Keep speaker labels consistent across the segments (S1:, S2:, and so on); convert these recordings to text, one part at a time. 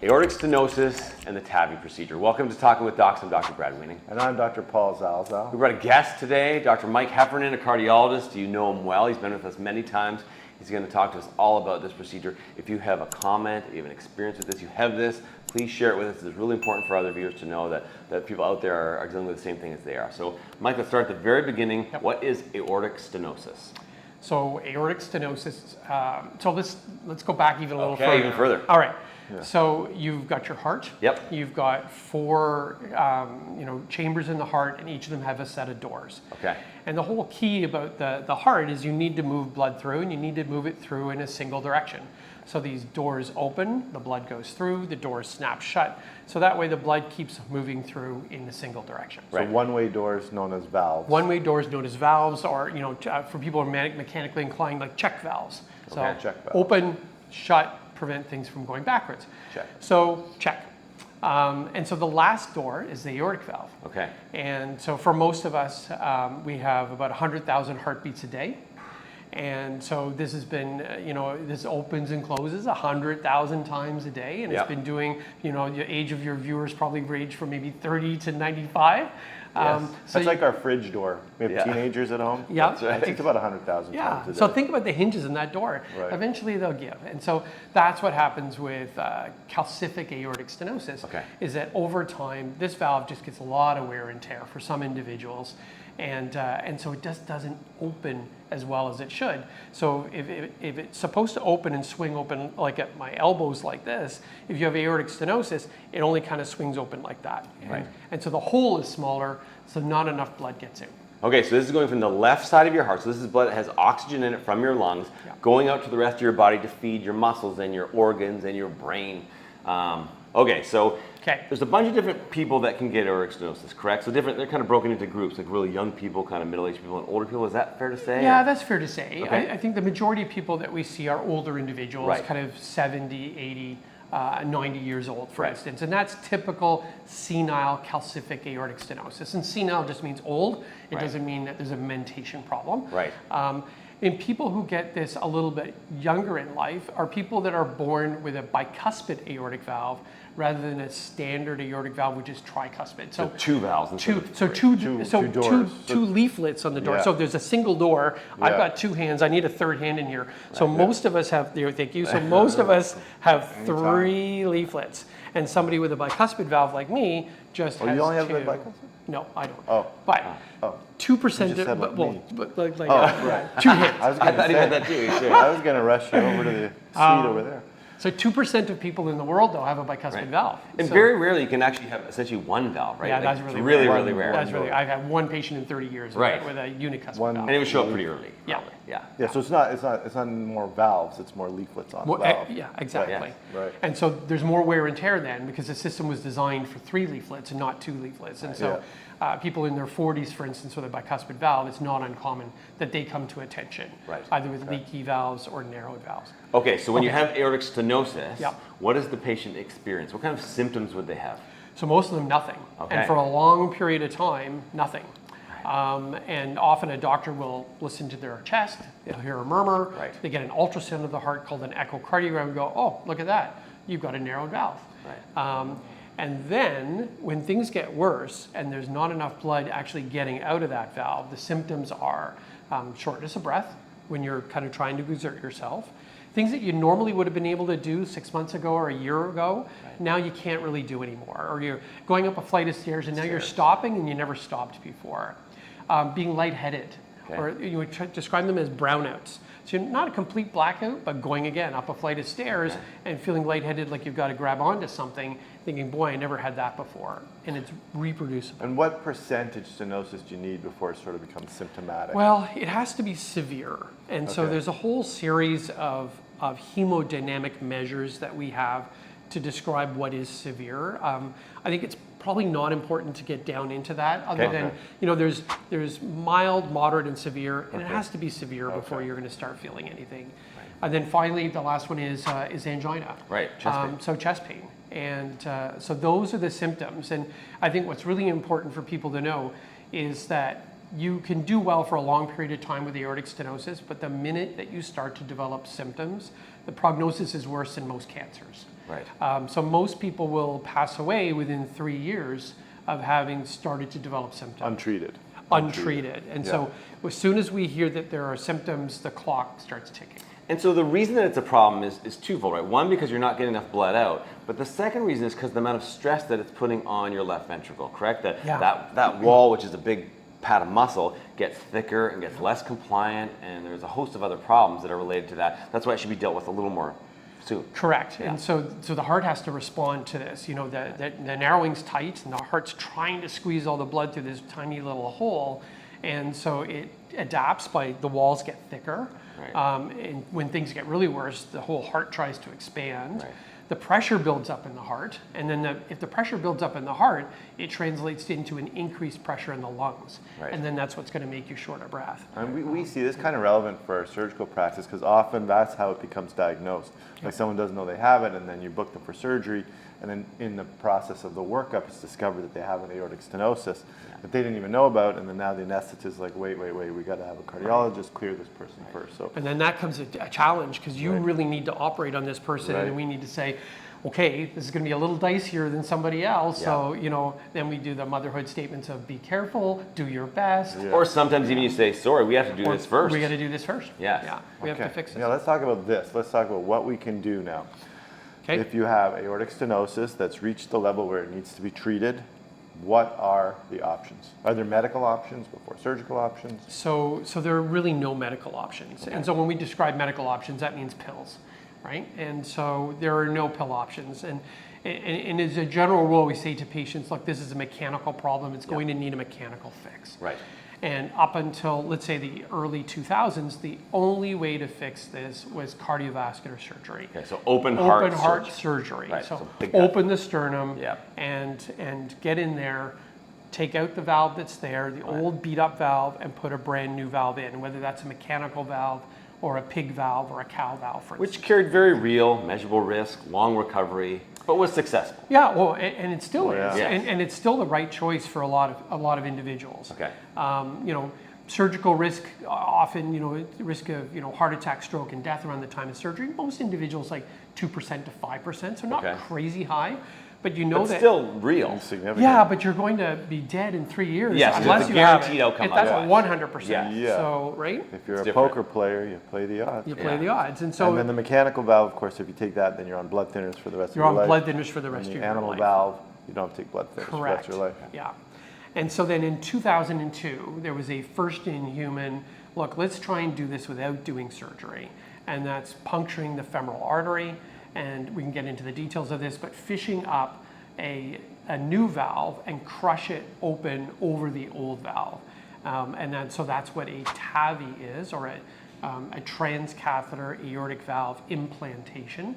S1: Aortic stenosis and the TAVI procedure. Welcome to Talking with Docs. I'm Dr. Brad Weening.
S2: And I'm Dr. Paul Zalzal.
S1: We brought a guest today, Dr. Mike Heffernan, a cardiologist. You know him well. He's been with us many times. He's going to talk to us all about this procedure. If you have a comment, you have an experience with this, you have this, please share it with us. It's really important for other viewers to know that people out there are dealing with the same thing as they are. So, Mike, let's start at the very beginning.
S3: Yep.
S1: What is aortic stenosis?
S3: So aortic stenosis, so let's go back even a little further.
S1: Even further.
S3: All right. Yeah. So you've got your heart.
S1: Yep.
S3: You've got four chambers in the heart, and each of them have a set of doors.
S1: Okay.
S3: And the whole key about the heart is you need to move blood through, and you need to move it through in a single direction. So these doors open, the blood goes through, the doors snap shut. So that way the blood keeps moving through in a single direction.
S2: So one-way doors known as valves.
S3: One-way doors known as valves, or for people who are mechanically inclined, like check valves. So
S1: Okay. Check valve.
S3: Open, shut, prevent things from going backwards.
S1: Check.
S3: So check. And so the last door is the aortic valve.
S1: Okay.
S3: And so for most of us, we have about 100,000 heartbeats a day. And so this has been, this opens and closes 100,000 times a day, and
S1: Yep.
S3: it's been doing, the age of your viewers probably range from maybe 30 to 95.
S1: Yes.
S2: That's like our fridge door. We have teenagers at home.
S3: Yeah.
S2: That's right. It takes about 100,000 times a day.
S3: So think about the hinges in that door.
S2: Right.
S3: Eventually they'll give. And so that's what happens with calcific aortic stenosis,
S1: Okay.
S3: is that over time, this valve just gets a lot of wear and tear for some individuals. And so it just doesn't open as well as it should. So if it's supposed to open and swing open like at my elbows like this, if you have aortic stenosis, it only kind of swings open like that.
S1: Right.
S3: And so the hole is smaller, so not enough blood gets in.
S1: Okay, so this is going from the left side of your heart. So this is blood that has oxygen in it from your lungs, going out to the rest of your body to feed your muscles and your organs and your brain. There's a bunch of different people that can get aortic stenosis, correct? So they're kind of broken into groups, like really young people, kind of middle-aged people, and older people. Is that fair to say?
S3: Yeah,
S1: or?
S3: that's fair to say.
S1: Okay.
S3: I think the majority of people that we see are older individuals,
S1: Right.
S3: kind of 70, 80, 90 years old, for
S1: Right.
S3: instance. And that's typical senile calcific aortic stenosis. And senile just means old. It
S1: Right.
S3: doesn't mean that there's a mentation problem.
S1: Right.
S3: And people who get this a little bit younger in life are people that are born with a bicuspid aortic valve rather than a standard aortic valve, which is tricuspid.
S1: So two valves.
S3: Two
S2: doors.
S3: two leaflets on the door.
S2: Yeah.
S3: So there's a single door. I've
S2: Yeah.
S3: got two hands. I need a third hand in here. So most of us have. Thank you. So most of us have three leaflets, and somebody with a bicuspid valve like me just has
S2: you only have
S3: two.
S2: the bicuspid?
S3: No, I don't.
S2: Oh.
S3: But 2%.
S2: You just said like me.
S3: Right. Two hands.
S1: I thought he had that too. Sure.
S2: I was going to rush you over to the suite over there.
S3: So 2% of people in the world though have a bicuspid valve.
S1: And
S3: So-
S1: very rarely you can actually have essentially one valve, right?
S3: Yeah,
S1: Like,
S3: that's
S1: it's
S3: really
S1: really,
S3: rare.
S1: really rare.
S3: That's really. I've had one patient in 30 years
S1: Right.
S3: with a unicuspid
S2: One-
S3: valve.
S1: And it would show up pretty early.
S3: Yeah.
S1: Probably. Yeah.
S2: Yeah, so it's not more valves, it's more leaflets on the
S3: Well,
S2: valve.
S3: yeah, exactly.
S2: Right.
S3: And so there's more wear and tear then because the system was designed for 3 leaflets and not 2 leaflets. And so people in their 40s, for instance, with a bicuspid valve, it's not uncommon that they come to attention,
S1: Right.
S3: either with leaky valves or narrowed valves.
S1: Okay, so when you have aortic stenosis,
S3: Yep.
S1: what does the patient experience? What kind of symptoms would they have?
S3: So most of them, nothing.
S1: Okay.
S3: And for a long period of time, nothing. And often a doctor will listen to their chest, they'll hear a murmur,
S1: Right.
S3: they get an ultrasound of the heart called an echocardiogram and go, oh, look at that, you've got a narrowed valve.
S1: Right.
S3: And then when things get worse and there's not enough blood actually getting out of that valve, the symptoms are shortness of breath when you're kind of trying to exert yourself. Things that you normally would have been able to do 6 months ago or a year ago, now you can't really do anymore. Or you're going up a flight of stairs and now you're stopping and you never stopped before. Being lightheaded, or you would describe them as brownouts. So you're not a complete blackout, but going again up a flight of stairs and feeling lightheaded like you've got to grab onto something, thinking, boy, I never had that before. And it's reproducible.
S2: And what percentage stenosis do you need before it sort of becomes symptomatic?
S3: Well, it has to be severe. And so
S2: Okay.
S3: there's a whole series of hemodynamic measures that we have to describe what is severe. I think it's probably not important to get down into that other than, there's mild, moderate, and severe, and it has to be severe before you're going to start feeling anything. And then finally, the last one is angina.
S1: Right, chest pain.
S3: So chest pain. And so those are the symptoms. And I think what's really important for people to know is that you can do well for a long period of time with aortic stenosis, but the minute that you start to develop symptoms, the prognosis is worse than most cancers.
S1: Right.
S3: So most people will pass away within 3 years of having started to develop symptoms. Untreated. And so as soon as we hear that there are symptoms, the clock starts ticking.
S1: And so the reason that it's a problem is twofold, right? One, because you're not getting enough blood out, but the second reason is because the amount of stress that it's putting on your left ventricle, correct? That wall, which is a big pad of muscle, gets thicker and gets less compliant, and there's a host of other problems that are related to that. That's why it should be dealt with a little more soon.
S3: Correct.
S1: Yeah.
S3: And so the heart has to respond to this. You know, the narrowing's tight, and the heart's trying to squeeze all the blood through this tiny little hole, and so it adapts by the walls get thicker.
S1: Right.
S3: And when things get really worse, the whole heart tries to expand.
S1: Right.
S3: The pressure builds up in the heart, and then if the pressure builds up in the heart, it translates into an increased pressure in the lungs.
S1: Right.
S3: And then that's what's going to make you short of breath.
S2: And we see this kind of relevant for our surgical practice because often that's how it becomes diagnosed. Like someone doesn't know they have it, and then you book them for surgery, and then in the process of the workup, it's discovered that they have an aortic stenosis that they didn't even know about, and then now the anesthetist is like, wait, we got to have a cardiologist clear this person first. So.
S3: And then that comes a challenge because you really need to operate on this person, and we need to say, okay, this is going to be a little dicier than somebody else. So, you know, then we do the motherhood statements of be careful, do your best.
S2: Yeah.
S1: Or sometimes even you say, sorry, we have to do this first.
S3: We got to do this first.
S1: Yes.
S3: Yeah, we have to fix this.
S2: Yeah, let's talk about this. Let's talk about what we can do now.
S3: Okay.
S2: If you have aortic stenosis that's reached the level where it needs to be treated, what are the options? Are there medical options before surgical options?
S3: So there are really no medical options. And so when we describe medical options, that means pills, right? And so there are no pill options. And as a general rule, we say to patients, look, this is a mechanical problem. It's going to need a mechanical fix.
S1: Right.
S3: And up until, let's say, the early 2000s, the only way to fix this was cardiovascular surgery.
S1: Okay, so open heart
S3: surgery.
S1: Right,
S3: So
S1: big cut.
S3: open the sternum
S1: Yeah.
S3: and get in there, take out the valve that's there, the old beat up valve, and put a brand new valve in, whether that's a mechanical valve or a pig valve or a cow valve, for instance.
S1: Which carried very real, measurable risk, long recovery, but was successful.
S3: Yeah, well, and it still is,
S1: Yeah.
S3: and it's still the right choice for a lot of individuals.
S1: Okay.
S3: You know, surgical risk often, you know, risk of heart attack, stroke, and death around the time of surgery. Most individuals like 2% to 5%, so not crazy high, but you know
S1: But
S3: that
S1: still real.
S2: Insignificant.
S3: Yeah, but you're going to be dead in 3 years
S1: Yes,
S3: unless
S1: it's a
S3: you have
S1: guaranteed
S3: it.
S1: outcome
S3: That's
S1: otherwise.
S3: 100%.
S2: Yeah.
S3: So right,
S2: If you're
S1: It's
S2: a
S1: different.
S2: poker player, you play the odds.
S3: you play
S1: Yeah.
S3: the odds, and so
S2: And then the mechanical valve, of course, if you take that, then you're on blood thinners for the rest
S3: you're
S2: of
S3: on
S2: your life.
S3: blood thinners for the
S2: And
S3: rest of
S2: the
S3: your
S2: animal
S3: life.
S2: valve, you don't have to take blood thinners for the rest
S3: Correct.
S2: of your life.
S3: Yeah. And so then in 2002, there was a first in human, look, let's try and do this without doing surgery. And that's puncturing the femoral artery. And we can get into the details of this, but fishing up a new valve and crush it open over the old valve. And then, so that's what a TAVI is, or a transcatheter aortic valve implantation.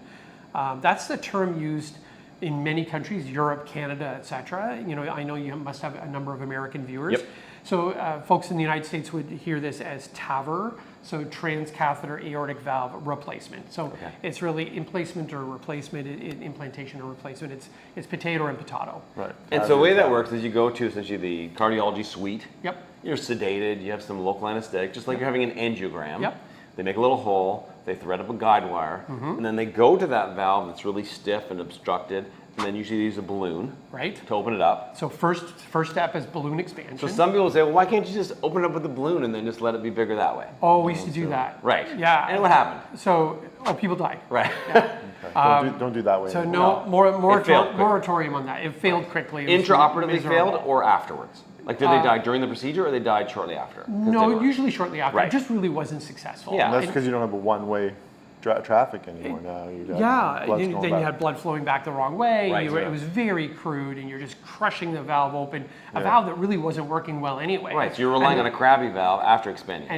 S3: That's the term used in many countries, Europe, Canada, etc. You know, I know you must have a number of American viewers.
S1: Yep.
S3: So folks in the United States would hear this as TAVR, so transcatheter aortic valve replacement. So it's really implantation or replacement, implantation or replacement. It's potato and potato.
S2: Right.
S1: And so the way that works is you go to essentially the cardiology suite.
S3: Yep.
S1: You're sedated, you have some local anesthetic, just like you're having an angiogram.
S3: Yep.
S1: They make a little hole, they thread up a guide wire, and then they go to that valve that's really stiff and obstructed, and then usually they use a balloon
S3: Right.
S1: to open it up.
S3: So first step is balloon expansion.
S1: So some people say, well, why can't you just open it up with a balloon and then just let it be bigger that way?
S3: Oh, we used to do that.
S1: Right.
S3: Yeah.
S1: And what happened?
S3: So people died.
S1: Right.
S2: Don't do that way.
S3: So
S2: anymore.
S3: no
S1: It failed quickly.
S3: moratorium on that. It failed quickly. It was
S1: Intraoperatively
S3: miserable.
S1: failed or afterwards? Like did they die during the procedure or they died shortly after? 'Cause they
S3: No,
S1: were-
S3: usually shortly after.
S1: Right.
S3: It just really wasn't successful.
S1: Yeah.
S2: And that's because you don't have a one-way traffic anymore now. You got
S3: Yeah,
S2: blood's
S3: then
S2: going
S3: you
S2: back.
S3: had blood flowing back the wrong way.
S1: Right,
S3: It
S1: yeah.
S3: was very crude, and you're just crushing the valve open. A valve that really wasn't working well anyway.
S1: Right, so you're relying on a crabby valve after expanding.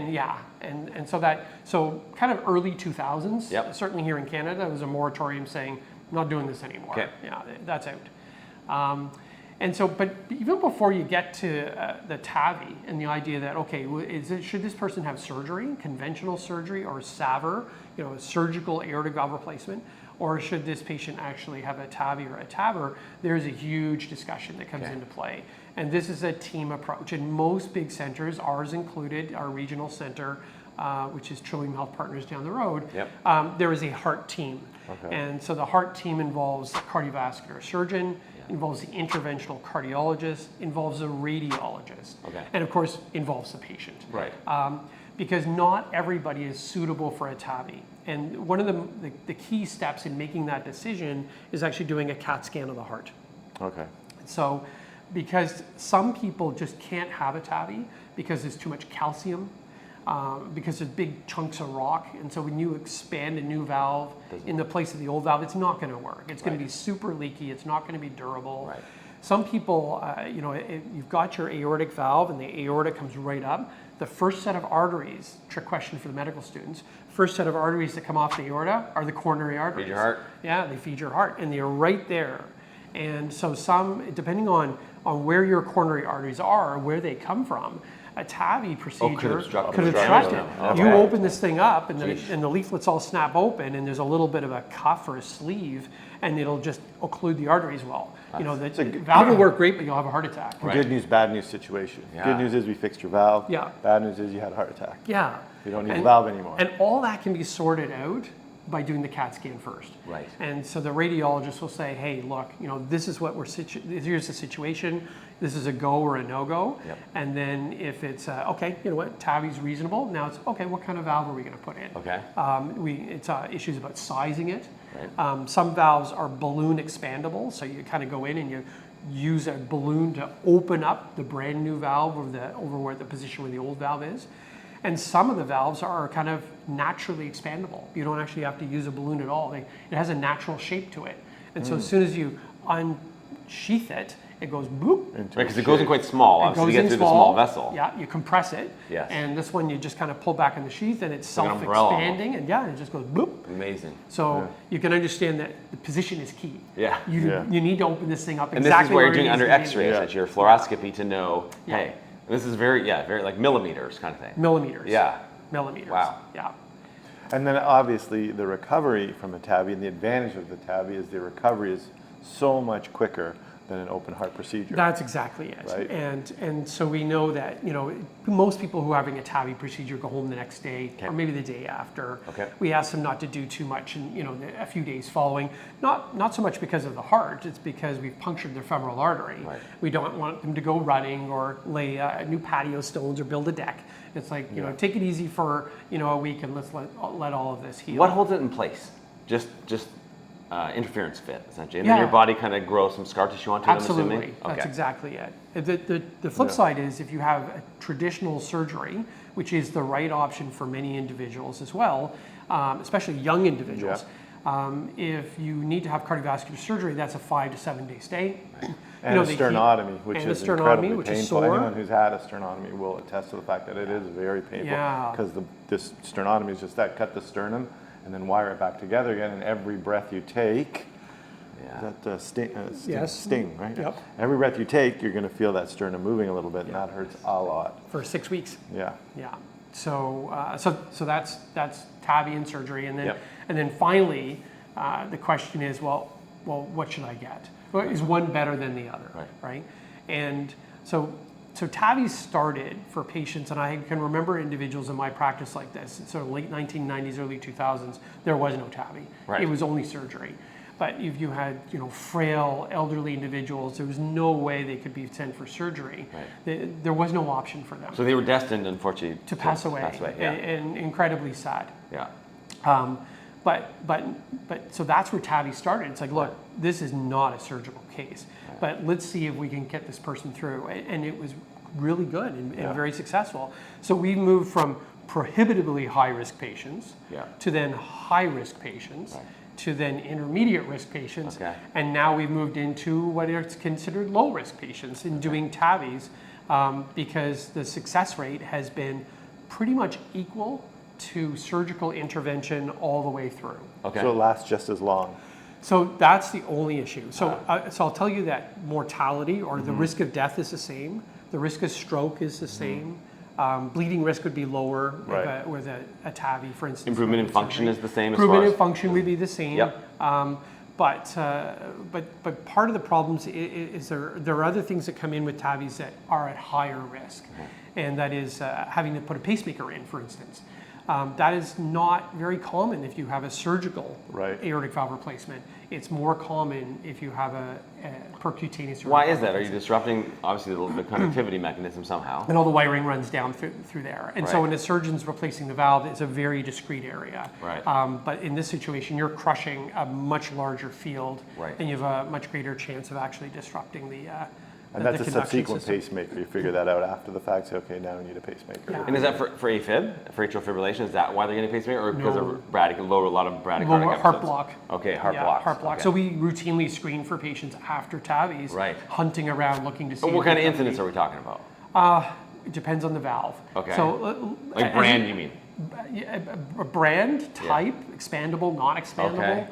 S3: And so kind of early 2000s.
S1: Yep.
S3: Certainly here in Canada, there was a moratorium saying not doing this anymore.
S1: Okay.
S3: Yeah, that's out. And so, but even before you get to the TAVI and the idea that, okay, should this person have surgery, conventional surgery, or SAVR, a surgical aortic valve replacement, or should this patient actually have a TAVI or a TAVR, there's a huge discussion that comes into play. And this is a team approach. In most big centers, ours included, our regional center, which is Trillium Health Partners down the road, there is a heart team.
S2: Okay.
S3: And so the heart team involves a cardiovascular surgeon, involves the interventional cardiologist, involves a radiologist, and of course involves the patient.
S1: Right.
S3: Because not everybody is suitable for a TAVI. And one of the key steps in making that decision is actually doing a CAT scan of the heart.
S2: Okay.
S3: So, because some people just can't have a TAVI because there's too much calcium, because there's big chunks of rock, and so when you expand a new valve in the place of the old valve, it's not going to work. It's going to be super leaky. It's not going to be durable.
S1: Right.
S3: Some people, you've got your aortic valve, and the aorta comes right up. The first set of arteries, trick question for the medical students, first set of arteries that come off the aorta are the coronary arteries.
S1: Feed your heart.
S3: Yeah, they feed your heart, and they're right there. And so some, depending on where your coronary arteries are, or where they come from, a TAVI procedure
S1: could obstruct
S3: it.
S1: Okay.
S3: You open this thing up, and the leaflets all snap open, and there's a little bit of a cuff or a sleeve, and it'll just occlude the arteries well. The valve will work great, but you'll have a heart attack.
S1: Right.
S2: Good news, bad news situation.
S1: Yeah.
S2: Good news is we fixed your valve.
S3: Yeah.
S2: Bad news is you had a heart attack.
S3: Yeah.
S2: You don't need the valve anymore.
S3: And all that can be sorted out by doing the CAT scan first.
S1: Right.
S3: And so the radiologist will say, hey, look, this is what here's the situation. This is a go or a no-go.
S1: Yep.
S3: And then if it's, okay, you know what, TAVI's reasonable. Now it's, okay, what kind of valve are we going to put in?
S1: Okay.
S3: It's issues about sizing it.
S1: Right.
S3: Some valves are balloon expandable, so you kind of go in and you use a balloon to open up the brand new valve over where the position where the old valve is. And some of the valves are kind of naturally expandable. You don't actually have to use a balloon at all. It has a natural shape to it. And so as soon as you unsheath it, it goes bloop.
S1: Right, because it goes in quite small, obviously, to get through the small vessel.
S3: Yeah, you compress it.
S1: Yes.
S3: And this one you just kind of pull back in the sheath, and it's
S1: like an umbrella
S3: self-expanding, and it just goes bloop.
S1: Amazing.
S3: So you can understand that the position is key.
S1: Yeah.
S3: You need to open this thing up
S1: And
S3: exactly
S1: this is where you're
S3: it
S1: doing
S3: needs
S1: under
S3: to be.
S1: X-rays at your fluoroscopy to know, hey, this is very like millimeters kind of thing.
S3: Millimeters.
S1: Yeah.
S3: Millimeters.
S1: Wow.
S3: Yeah.
S2: And then obviously the recovery from a TAVI, and the advantage of the TAVI is the recovery is so much quicker than an open heart procedure.
S3: That's exactly it.
S2: Right.
S3: And so we know that, most people who are having a TAVI procedure go home the next day or maybe the day after.
S1: Okay.
S3: We ask them not to do too much in, a few days following. Not so much because of the heart, it's because we've punctured their femoral artery.
S1: Right.
S3: We don't want them to go running or lay new patio stones or build a deck. It's like, take it easy for, a week and let's let all of this heal.
S1: What holds it in place? Just interference fit, essentially. And then your body kind of grows some scar tissue onto it,
S3: Absolutely.
S1: I'm assuming? Okay.
S3: That's exactly it. The flip side is if you have a traditional surgery, which is the right option for many individuals as well, especially young individuals, if you need to have cardiovascular surgery, that's a 5 to 7 day stay.
S2: And a sternotomy, which is incredibly painful. Anyone who's had a sternotomy will attest to the fact that it is very painful.
S3: Yeah.
S2: Because this sternotomy is just that, cut the sternum and then wire it back together again, and every breath you take, sting, right?
S3: Yep.
S2: Every breath you take, you're going to feel that sternum moving a little bit, and that hurts a lot.
S3: For 6 weeks.
S2: Yeah.
S3: Yeah. So that's TAVI and surgery, and then
S1: Yep.
S3: and then finally, the question is, well, what should I get? Well, is one better than the other? Right? And so TAVI started for patients, and I can remember individuals in my practice like this, sort of late 1990s, early 2000s, there was no TAVI.
S1: Right.
S3: It was only surgery. But if you had, frail, elderly individuals, there was no way they could be sent for surgery.
S1: Right.
S3: There was no option for them.
S1: So they were destined, unfortunately,
S3: to pass away,
S1: yeah.
S3: and incredibly sad.
S1: Yeah.
S3: But so that's where TAVI started. It's like, look, this is not a surgical case, but let's see if we can get this person through. And it was really good and very successful. So we moved from prohibitively high-risk patients to then high-risk patients to then intermediate risk patients. And now we've moved into what is considered low-risk patients in doing TAVIs because the success rate has been pretty much equal to surgical intervention all the way through.
S1: Okay.
S2: So it lasts just as long.
S3: So that's the only issue. So I'll tell you that mortality or the risk of death is the same. The risk of stroke is the same. Bleeding risk would be lower with a TAVI, for instance.
S1: Improvement in function is the same as
S3: Improvement
S1: far as...
S3: in function would be the same.
S1: Yep.
S3: But part of the problems is there are other things that come in with TAVIs that are at higher risk. And that is having to put a pacemaker in, for instance. That is not very common if you have a surgical
S2: Right.
S3: aortic valve replacement. It's more common if you have a percutaneous aortic
S1: Why
S3: valve
S1: is that? Are you
S3: replacement.
S1: disrupting, obviously, the conductivity mechanism somehow?
S3: And all the wiring runs down through there. And so
S1: Right.
S3: when a surgeon's replacing the valve, it's a very discrete area.
S1: Right.
S3: But in this situation, you're crushing a much larger field,
S1: Right.
S3: and you have a much greater chance of actually disrupting the
S2: And that's
S3: the
S2: a
S3: conduction
S2: subsequent
S3: system.
S2: pacemaker. You figure that out after the fact. Say, okay, now we need a pacemaker.
S3: Yeah.
S1: And is that for AFib, for atrial fibrillation? Is that why they're getting a pacemaker, or because
S3: No.
S1: of a lot of bradycardic
S3: Lower
S1: episodes?
S3: heart block.
S1: Okay, heart
S3: Yeah,
S1: blocks.
S3: heart block.
S1: Okay.
S3: So we routinely screen for patients after TAVIs,
S1: Right.
S3: hunting around looking to see.
S1: What
S3: if
S1: kind of
S3: they've got
S1: incidents are we talking about?
S3: It depends on the valve.
S1: Okay.
S3: So
S1: Like brand, you mean?
S3: a brand type, expandable, not expandable.
S1: Okay.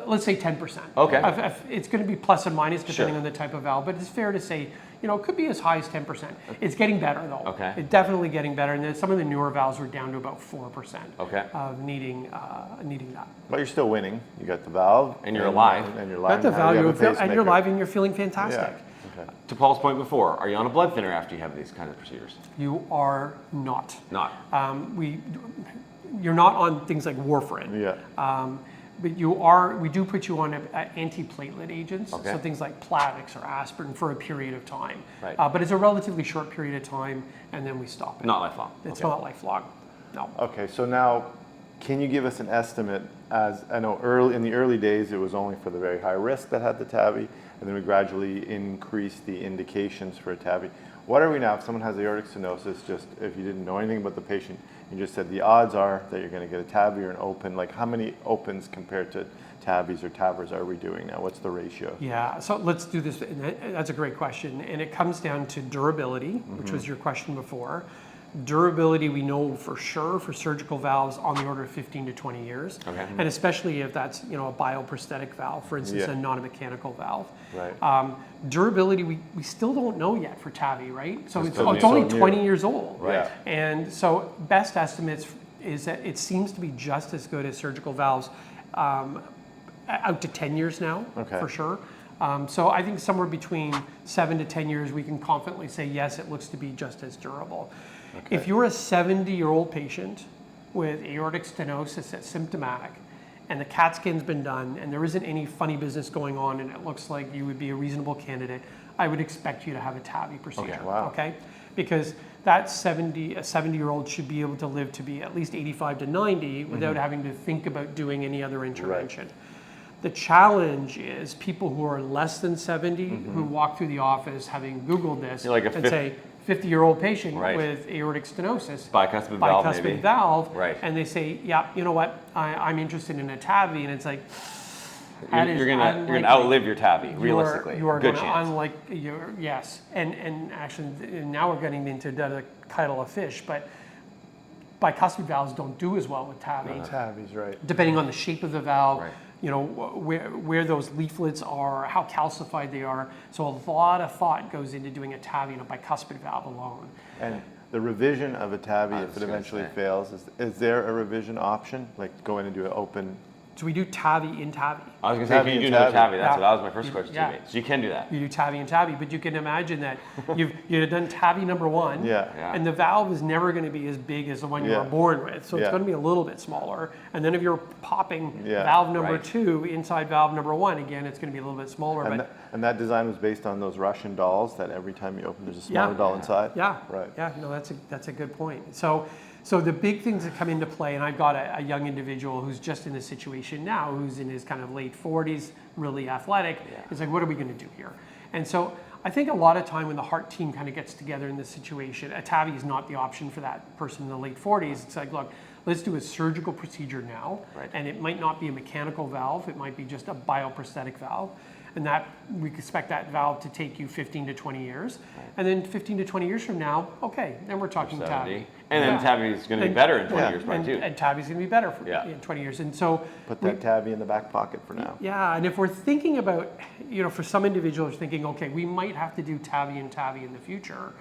S3: Let's say 10%.
S1: Okay.
S3: It's going to be plus and minus depending
S1: Sure.
S3: on the type of valve, but it's fair to say, it could be as high as 10%. It's getting better though.
S1: Okay.
S3: It's definitely getting better, and then some of the newer valves were down to about 4%
S1: Okay.
S3: of needing that.
S2: But you're still winning. You got the valve.
S1: And you're alive.
S2: And you're alive.
S3: Got the
S2: Now
S3: value
S2: you
S3: of
S2: have a
S3: and you're
S2: pacemaker.
S3: live and you're feeling fantastic.
S2: Yeah. Okay.
S1: To Paul's point before, are you on a blood thinner after you have these kind of procedures?
S3: You are not.
S1: Not.
S3: You're not on things like warfarin.
S2: Yeah.
S3: But we do put you on antiplatelet agents,
S1: Okay.
S3: so things like Plavix or aspirin for a period of time.
S1: Right.
S3: But it's a relatively short period of time, and then we stop it.
S1: Not lifelong.
S3: It's
S1: Okay.
S3: not lifelong. No.
S2: Okay. So now, can you give us an estimate? As I know, in the early days, it was only for the very high risk that had the TAVI, and then we gradually increased the indications for a TAVI. What are we now? If someone has aortic stenosis, just if you didn't know anything about the patient, you just said the odds are that you're going to get a TAVI or an open. Like how many opens compared to TAVIs or TAVRs are we doing now? What's the ratio?
S3: Yeah, so let's do this. And that's a great question. And it comes down to durability, which was your question before. Durability, we know for sure for surgical valves on the order of 15 to 20 years.
S1: Okay.
S3: And especially if that's, a bioprosthetic valve, for instance,
S2: Yeah.
S3: a non-mechanical valve.
S2: Right.
S3: Durability, we still don't know yet for TAVI, right? So it's
S2: still new.
S3: only
S2: So new.
S3: 20 years old.
S2: Right. Yeah.
S3: And so best estimates is that it seems to be just as good as surgical valves out to 10 years now,
S2: Okay.
S3: for sure. So I think somewhere between 7 to 10 years, we can confidently say, yes, it looks to be just as durable.
S2: Okay.
S3: If you're a 70-year-old patient with aortic stenosis that's symptomatic, and the CAT scan's been done, and there isn't any funny business going on, and it looks like you would be a reasonable candidate, I would expect you to have a TAVI procedure.
S1: Okay.
S2: Wow.
S3: Okay? Because a 70-year-old should be able to live to be at least 85 to 90 without having to think about doing any other intervention. The challenge is people who are less than 70 who walk through the office having Googled this
S1: You're like a
S3: and say, 50-year-old patient
S1: Right.
S3: with aortic stenosis,
S1: Bicuspid valve, maybe.
S3: valve,
S1: Right.
S3: and they say, yeah, you know what, I'm interested in a TAVI, and it's like,
S1: You're gonna outlive your TAVI, realistically.
S3: You are
S1: Good
S3: going
S1: chance.
S3: to yes, and actually now we're getting into the kettle of fish, but bicuspid valves don't do as well with TAVI,
S2: TAVIs, right.
S3: depending on the shape of the valve.
S1: Right.
S3: Where those leaflets are, how calcified they are. So a lot of thought goes into doing a TAVI and a bicuspid valve alone.
S2: And the revision of a TAVI, if
S1: was
S2: it
S1: gonna
S2: eventually
S1: say.
S2: fails, is there a revision option? Like go in and do an open?
S3: So we do TAVI in TAVI.
S1: I was gonna say,
S2: TAVI
S1: can you
S2: and
S1: do another
S2: TAVI.
S1: TAVI? That's
S3: Yeah.
S1: my first question
S3: Yeah.
S1: to you. So you can do that.
S3: You do TAVI and TAVI, but you can imagine that you've done TAVI number one,
S2: Yeah.
S1: Yeah.
S3: and the valve is never going to be as big as the one you
S2: Yeah.
S3: were born with. So it's
S2: Yeah.
S3: going to be a little bit smaller. And then if you're popping
S2: Yeah.
S3: valve number
S1: Right.
S3: 2 inside valve number 1, again, it's going to be a little bit smaller.
S2: And,
S3: But
S2: and that design was based on those Russian dolls that every time you open, there's a smaller
S3: Yeah.
S2: doll inside?
S3: yeah,
S2: Right.
S3: yeah, no, that's a good point. So the big things that come into play, and I've got a young individual who's just in this situation now, who's in his kind of late 40s, really athletic. It's like, what are we going to do here? And so I think a lot of time when the heart team kind of gets together in this situation, a TAVI is not the option for that person in the late 40s. It's like, look, let's do a surgical procedure now,
S1: Right.
S3: and it might not be a mechanical valve, it might be just a bioprosthetic valve. And that we expect that valve to take you 15 to 20 years. And then 15 to 20 years from now, okay, then we're talking
S1: 70.
S3: TAVI.
S1: And then
S3: Yeah.
S1: TAVI is gonna be better in 20 years, probably too.
S3: And TAVI's going to be better
S1: Yeah.
S3: in 20 years. And so,
S2: Put that TAVI in the back pocket for now.
S3: yeah, and if we're thinking about, for some individuals thinking, okay, we might have to do TAVI and TAVI in the future,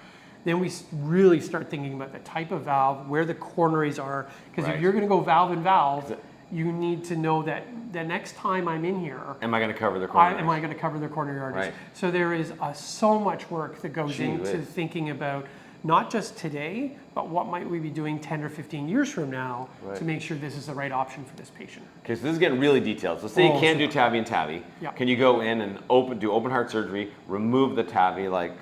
S3: then we really start thinking about the type of valve, where the coronaries are. Because
S1: Right.
S3: if you're going to go valve and valve, you need to know that the next time I'm in here,
S1: Am I gonna cover the
S3: am
S1: coronary?
S3: I going to cover the coronary arteries?
S1: Right.
S3: So there is so much work that goes
S1: Gee
S3: into
S1: whiz.
S3: thinking about not just today, but what might we be doing 10 or 15 years from now
S2: Right.
S3: to make sure this is the right option for this patient.
S1: Okay, so this is getting really detailed. So say you
S3: Oh,
S1: can't do
S3: super.
S1: TAVI and TAVI.
S3: Yeah.
S1: Can you go in and do open heart surgery, remove the TAVI,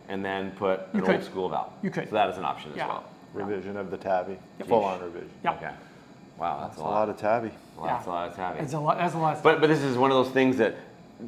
S1: and then put an
S3: could.
S1: old school valve?
S3: You could.
S1: So that is an option
S3: Yeah.
S1: as well.
S2: Revision of the TAVI, full-on revision.
S3: Yep.
S1: Okay. Wow, that's
S2: That's a lot of TAVI.
S1: Well, that's a lot of TAVI.
S3: That's a lot of stuff.
S1: But this is one of those things that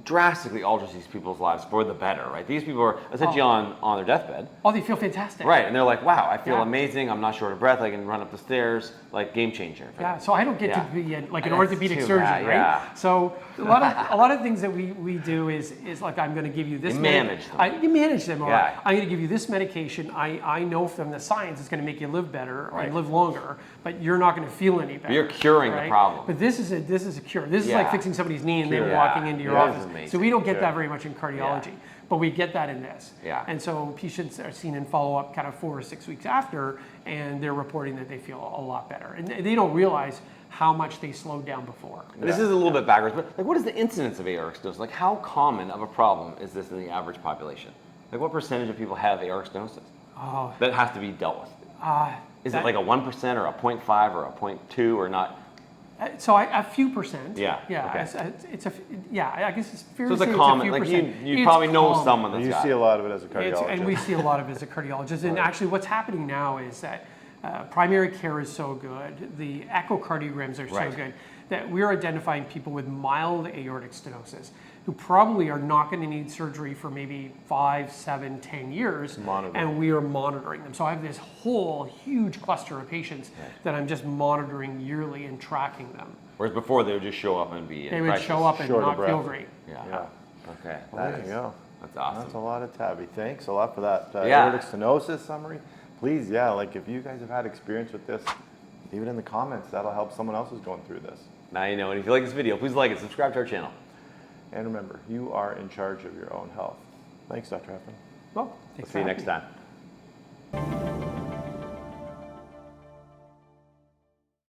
S1: drastically alters these people's lives for the better, right? These people are essentially on their deathbed.
S3: Oh, they feel fantastic.
S1: Right, and they're like, wow, I feel
S3: Yeah.
S1: amazing, I'm not short of breath, I can run up the stairs, game changer.
S3: Yeah, so I don't get
S1: Yeah.
S3: to be an
S1: That's
S3: orthopedic
S1: too
S3: surgeon,
S1: bad,
S3: right?
S1: yeah.
S3: So a lot of things that we do is like, I'm going to give you this.
S1: You manage them.
S3: You manage them. Or
S1: Yeah.
S3: I'm going to give you this medication. I know from the science it's going to make you live better
S1: Right.
S3: and live longer, but you're not going to feel any better.
S1: You're curing the
S3: right?
S1: problem.
S3: But this is a cure. This is
S1: Yeah.
S3: like fixing somebody's knee and
S1: Cure.
S3: then
S1: Yeah.
S3: walking into your
S1: Yeah, this
S3: office.
S1: is amazing.
S3: So we don't get
S2: Yeah.
S3: that very much in cardiology. But we get that in this.
S1: Yeah.
S3: And so patients are seen in follow-up kind of 4 or 6 weeks after, and they're reporting that they feel a lot better. And they don't realize how much they slowed down before.
S1: This is a little bit backwards, but what is the incidence of aortic stenosis? How common of a problem is this in the average population? What percentage of people have aortic stenosis
S3: Oh,
S1: that has to be dealt with? Is it
S3: that-
S1: like a 1% or a 0.5 or a 0.2 or not?
S3: So a few percent.
S1: Yeah,
S3: Yeah.
S1: okay.
S3: It's a yeah. I guess it's fair
S1: So
S3: to
S1: it's
S3: say
S1: a common,
S3: it's a few percent.
S1: you
S3: It's
S1: probably know
S3: common.
S1: someone that's
S2: You
S1: got
S2: see
S1: it.
S2: a lot of it as a cardiologist.
S3: And we see a lot of it as a cardiologist. And actually what's happening now is that primary care is so good, the echocardiograms are
S1: Right.
S3: so good, that we're identifying people with mild aortic stenosis who probably are not going to need surgery for maybe 5, 7, 10 years.
S2: Monitor.
S3: And we are monitoring them. So I have this whole huge cluster of patients that I'm just monitoring yearly and tracking them.
S1: Whereas before they would just show up and be in
S3: They would
S1: crisis.
S3: show up and
S2: Short of
S3: not feel
S2: breath.
S3: great.
S1: Yeah.
S2: Yeah.
S1: Okay.
S2: There you go.
S1: That's
S2: That's a
S1: awesome.
S2: lot of TAVI. Thanks a lot for that
S1: Yeah.
S2: aortic stenosis summary. Please, if you guys have had experience with this, leave it in the comments. That'll help someone else who's going through this.
S1: Now you know. And if you like this video, please like it, subscribe to our channel.
S2: And remember, you are in charge of your own health. Thanks, Dr. Heffman.
S3: Well, thanks
S1: See you
S3: for
S1: next
S3: having me.
S1: time.